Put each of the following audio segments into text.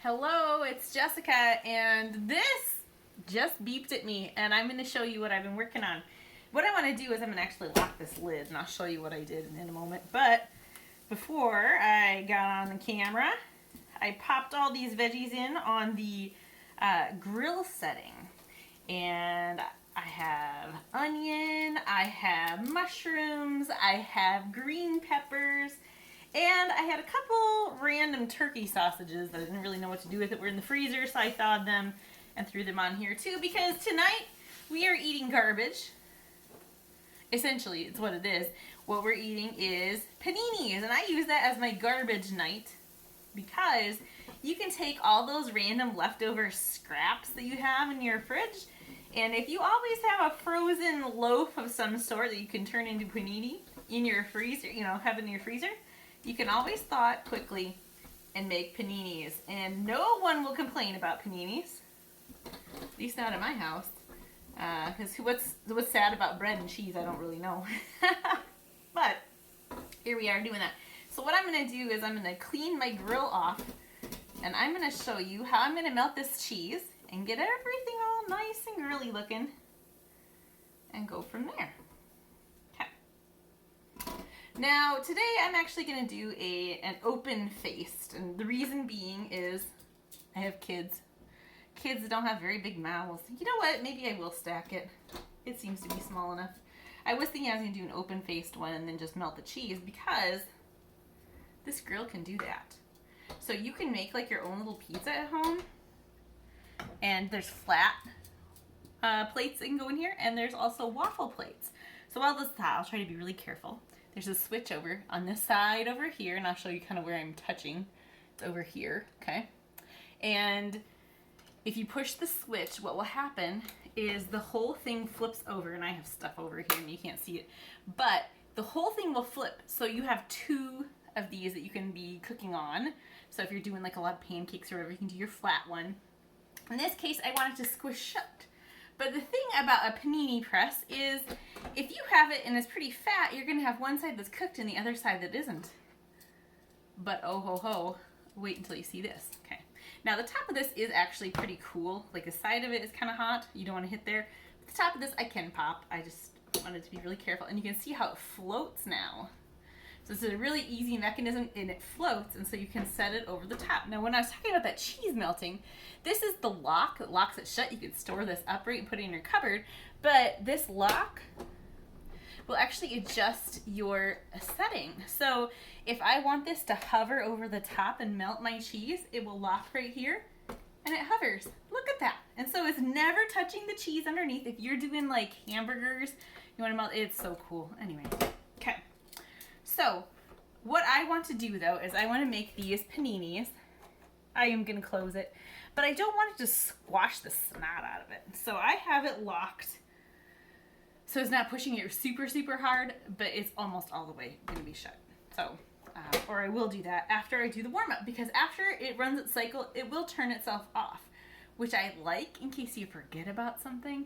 Hello, it's Jessica, and this just beeped at me, and I'm going to show you what I've been working on. What I want to do is I'm going to actually lock this lid, and I'll show you what I did in a moment. But before I got on the camera, I popped all these veggies in on the grill setting. And I have onion, I have mushrooms, I have green peppers, and I had a couple random turkey sausages that I didn't really know what to do with. It were in the freezer, so I thawed them and threw them on here too, because tonight we are eating garbage. Essentially, it's what it is. What we're eating is paninis, and I use that as my garbage night because you can take all those random leftover scraps that you have in your fridge, and if you always have a frozen loaf of some sort that you can turn into panini in your freezer, have in your freezer, you can always thaw it quickly and make paninis. And no one will complain about paninis, at least not at my house. Because what's sad about bread and cheese, I don't really know. But here we are doing that. So what I'm going to do is I'm going to clean my grill off, and I'm going to show you how I'm going to melt this cheese and get everything all nice and girly looking and go from there. Okay. Now today I'm actually going to do an open faced, and the reason being is I have kids. Kids that don't have very big mouths. You know what? Maybe I will stack it. It seems to be small enough. I was thinking I was going to do an open faced one and then just melt the cheese because this grill can do that. So you can make like your own little pizza at home. And there's flat plates that can go in here, and there's also waffle plates. So while this is hot, I'll try to be really careful. There's a switch over on this side over here, and I'll show you kind of where I'm touching. It's over here, okay? And if you push the switch, what will happen is the whole thing flips over, and I have stuff over here and you can't see it, but the whole thing will flip. So you have two of these that you can be cooking on. So if you're doing like a lot of pancakes or whatever, you can do your flat one. In this case, I want it to squish shut. But the thing about a panini press is if you have it and it's pretty fat, you're going to have one side that's cooked and the other side that isn't. But oh ho ho, wait until you see this. Okay. Now the top of this is actually pretty cool. Like the side of it is kind of hot. You don't want to hit there. But the top of this I can pop. I just wanted to be really careful. And you can see how it floats now. So this is a really easy mechanism, and it floats, and so you can set it over the top. Now when I was talking about that cheese melting, this is the lock that locks it shut. You can store this upright and put it in your cupboard, but this lock will actually adjust your setting. So if I want this to hover over the top and melt my cheese, it will lock right here, and it hovers. Look at that. And so it's never touching the cheese underneath. If you're doing like hamburgers, you want to melt, it's so cool. Anyway, okay. So what I want to do though is I want to make these paninis. I am going to close it, but I don't want to just squash the snot out of it. So I have it locked so it's not pushing it super, super hard, but it's almost all the way going to be shut. So, or I will do that after I do the warm up, because after it runs its cycle, it will turn itself off, which I like in case you forget about something,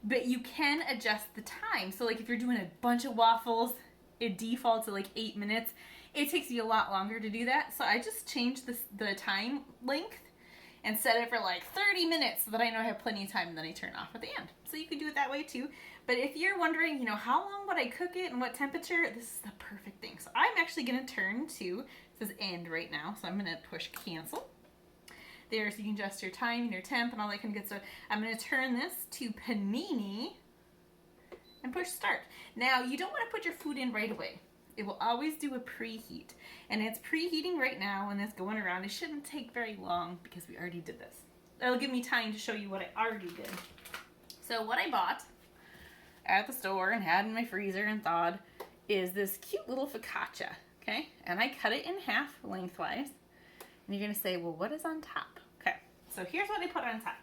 but you can adjust the time. So like if you're doing a bunch of waffles, it defaults to like 8 minutes. It takes you a lot longer to do that. So I just changed the time length and set it for like 30 minutes so that I know I have plenty of time, and then I turn it off at the end. So you can do it that way too. But if you're wondering, how long would I cook it and what temperature, this is the perfect thing. So I'm actually going to turn to, it says end right now, so I'm going to push cancel. There, so you can adjust your time and your temp and all that kind of good stuff. I'm going to turn this to panini and push start. Now, you don't want to put your food in right away. It will always do a preheat. And it's preheating right now, and it's going around. It shouldn't take very long because we already did this. It'll give me time to show you what I already did. So what I bought at the store and had in my freezer and thawed is this cute little focaccia, okay? And I cut it in half lengthwise. And you're going to say, well, what is on top? Okay, so here's what I put on top.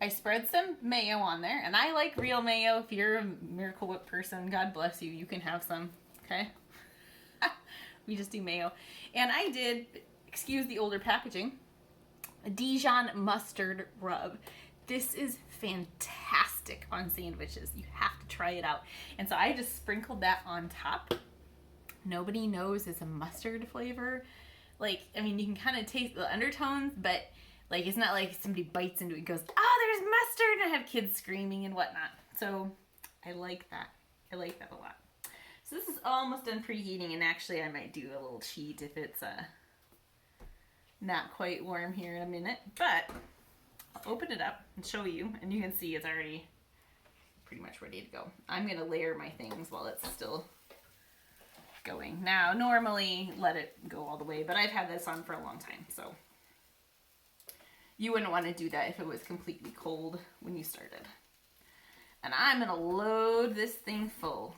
I spread some mayo on there, and I like real mayo. If you're a Miracle Whip person, God bless you, you can have some, okay? We just do mayo. And I did, excuse the older packaging, a Dijon mustard rub. This is fantastic on sandwiches. You have to try it out. And so I just sprinkled that on top. Nobody knows it's a mustard flavor, like, I mean, you can kind of taste the undertones, but like, it's not like somebody bites into it and goes, oh, there's mustard, and I have kids screaming and whatnot. So I like that. I like that a lot. So this is almost done preheating, and actually I might do a little cheat if it's not quite warm here in a minute, but I'll open it up and show you, and you can see it's already pretty much ready to go. I'm going to layer my things while it's still going. Now, normally let it go all the way, but I've had this on for a long time, so you wouldn't want to do that if it was completely cold when you started. And I'm going to load this thing full.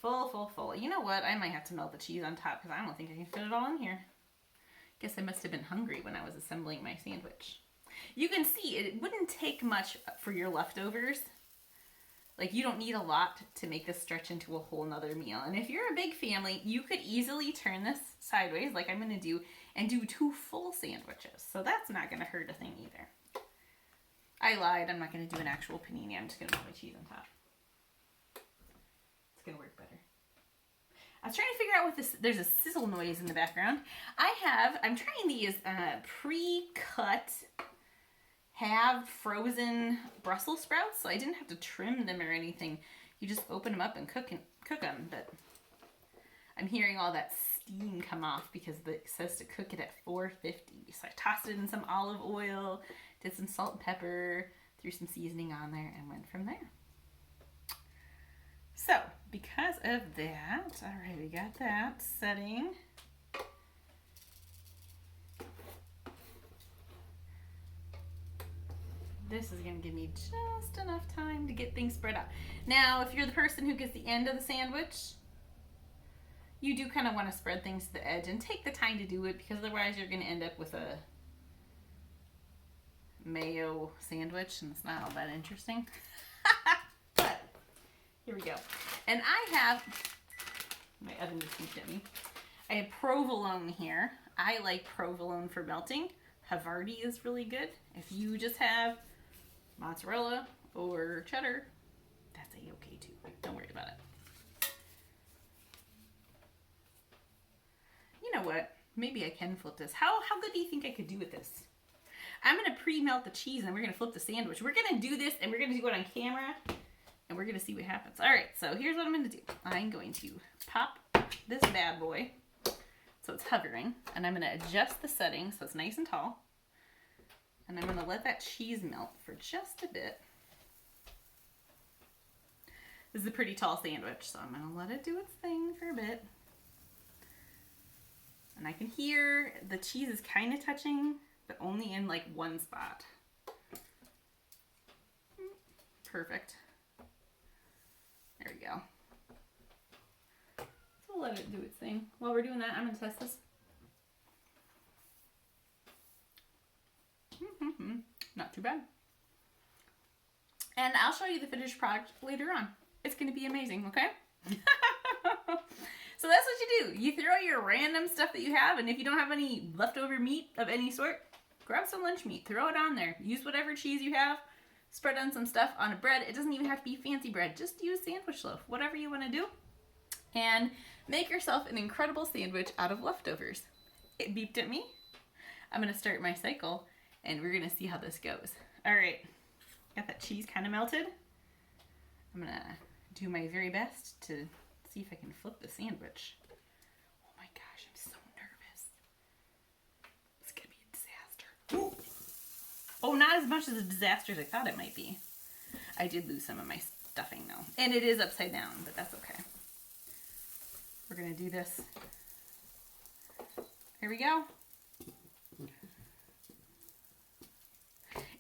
Full, full, full. You know what? I might have to melt the cheese on top because I don't think I can fit it all in here. Guess I must have been hungry when I was assembling my sandwich. You can see it wouldn't take much for your leftovers. Like, you don't need a lot to make this stretch into a whole nother meal. And if you're a big family, you could easily turn this sideways like I'm going to do and do 2 full sandwiches. So that's not going to hurt a thing either. I lied. I'm not going to do an actual panini. I'm just going to put my cheese on top. It's going to work better. I was trying to figure out what this, there's a sizzle noise in the background. I'm trying these pre-cut, halved, frozen Brussels sprouts, so I didn't have to trim them or anything. You just open them up and cook them, but I'm hearing all that steam come off because it says to cook it at 450. So I tossed it in some olive oil, did some salt and pepper, threw some seasoning on there, and went from there. So, because of that, all right, we got that setting. This is going to give me just enough time to get things spread out. Now, if you're the person who gets the end of the sandwich, you do kind of want to spread things to the edge and take the time to do it, because otherwise you're going to end up with a mayo sandwich, and it's not all that interesting. But here we go. And I have, my oven just beeped at me. I have provolone here. I like provolone for melting. Havarti is really good. If you just have mozzarella or cheddar, that's a-okay too. Don't worry about it. You know what? Maybe I can flip this. How good do you think I could do with this? I'm going to pre-melt the cheese and we're going to flip the sandwich. We're going to do this and we're going to do it on camera. And we're going to see what happens. All right, so here's what I'm going to do. I'm going to pop this bad boy so it's hovering. And I'm going to adjust the setting so it's nice and tall. And I'm going to let that cheese melt for just a bit. This is a pretty tall sandwich, so I'm going to let it do its thing for a bit. And I can hear the cheese is kind of touching, but only in like one spot. Perfect. There we go. So we'll let it do its thing. While we're doing that, I'm going to test this. Not too bad. And I'll show you the finished product later on. It's going to be amazing, okay? So that's what you do. You throw your random stuff that you have, and if you don't have any leftover meat of any sort, grab some lunch meat, throw it on there. Use whatever cheese you have. Spread on some stuff on a bread. It doesn't even have to be fancy bread. Just use sandwich loaf, whatever you want to do. And make yourself an incredible sandwich out of leftovers. It beeped at me. I'm going to start my cycle and we're going to see how this goes. All right. Got that cheese kind of melted. I'm going to do my very best to see if I can flip the sandwich. Oh my gosh, I'm so nervous. It's going to be a disaster. Ooh. Oh, not as much as a disaster as I thought it might be. I did lose some of my stuffing though. And it is upside down, but that's okay. We're going to do this. Here we go.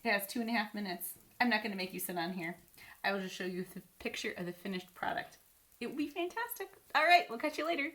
It has 2.5 minutes. I'm not going to make you sit on here. I will just show you the picture of the finished product. It will be fantastic. All right, we'll catch you later.